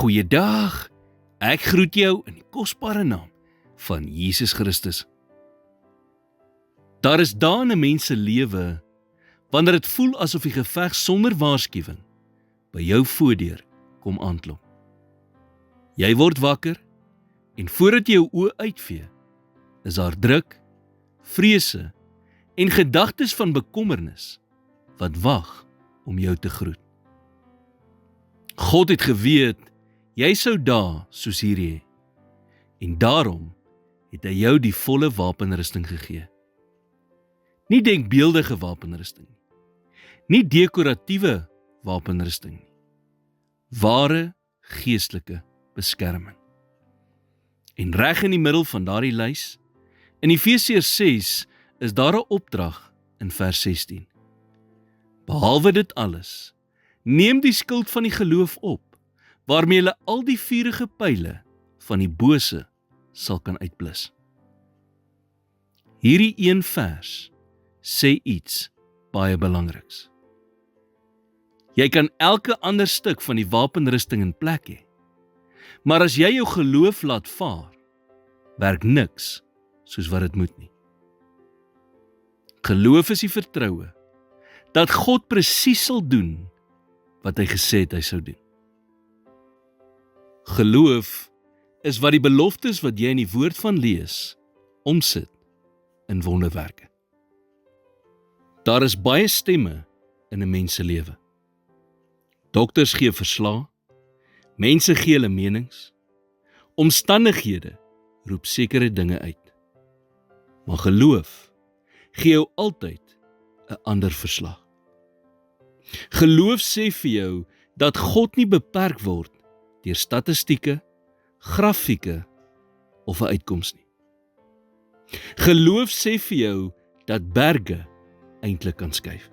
Goeiedag, ek groet jou in die kosbare naam van Jesus Christus. Daar is dae in 'n mens se lewe wanneer dit voel asof die geveg sonder waarskuwing by jou voordeur kom aanklop. Jy word wakker en voordat jy jou oë uitvee, is daar druk, vrese en gedagtes van bekommernis wat wag om jou te groet. God het geweet jy sou dae soos hierdie hê, en daarom het hy jou die volle wapenrusting gegee. Nie denkbeeldige wapenrusting nie, nie dekoratiewe wapenrusting nie, ware geestelike beskerming. En reg in die middel van daardie lys, in Efesiërs 6, is daar 'n opdrag in vers 16. Behalwe dit alles, neem die skild van die geloof op, waarmee hulle al die vuurige pyle van die bose sal kan uitblus. Hierdie een vers sê iets baie belangriks. Jy kan elke ander stuk van die wapenrusting in plek hê, maar as jy jou geloof laat vaar, werk niks soos wat dit moet nie. Geloof is die vertroue dat God presies sal doen wat hy gesê het hy sou doen. Geloof is wat die beloftes wat jy in die woord van lees, omsit in wonderwerke. Daar is baie stemme in 'n mens se lewe. Dokters gee verslae, mense gee hulle menings, omstandighede roep sekere dinge uit. Maar geloof gee jou altyd 'n ander verslag. Geloof sê vir jou dat God nie beperk word deur statistieke, grafieke of 'n uitkoms nie. Geloof sê vir jou dat berge eintlik kan skuif.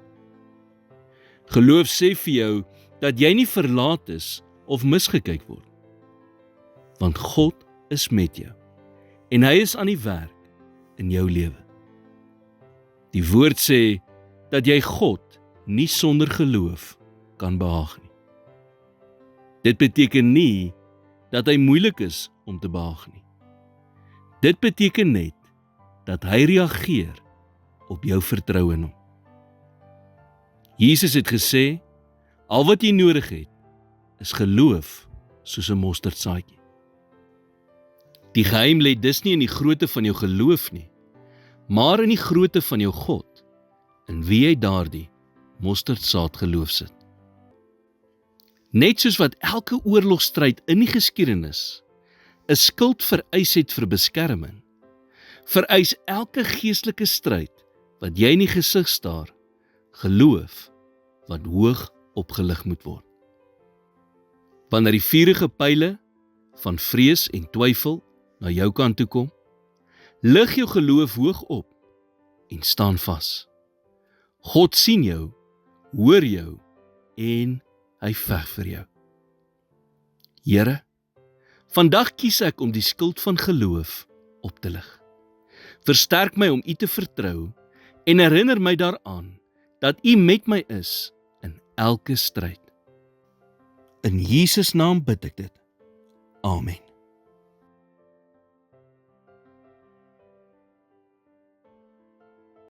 Geloof sê vir jou dat jy nie verlaat is of misgekyk word, want God is met jou en hy is aan die werk in jou lewe. Die woord sê dat jy God nie sonder geloof kan behaag nie. Dit beteken nie dat hy moeilik is om te behaag nie. Dit beteken net dat hy reageer op jou vertroue in hom. Jesus het gesê, al wat jy nodig het, is geloof soos 'n mosterdsaadjie. Die geheim lê dus nie in die grootte van jou geloof nie, maar in die grootte van jou God, in wie jy daardie mosterdsaad geloof sit. Net soos wat elke oorlogstryd in die geskiedenis 'n skild vereis het vir beskerming, vereis elke geestelike stryd wat jy in die gesig staar, geloof wat hoog opgelig moet word. Wanneer die vuurige pyle van vrees en twyfel na jou kant toe kom, lig jou geloof hoog op en staan vas. God sien jou, hoor jou en hy veg vir jou. Here, vandag kies ek om die skild van geloof op te lig. Versterk my om U te vertrou en herinner my daaraan dat U met my is in elke stryd. In Jesus naam bid ek dit. Amen.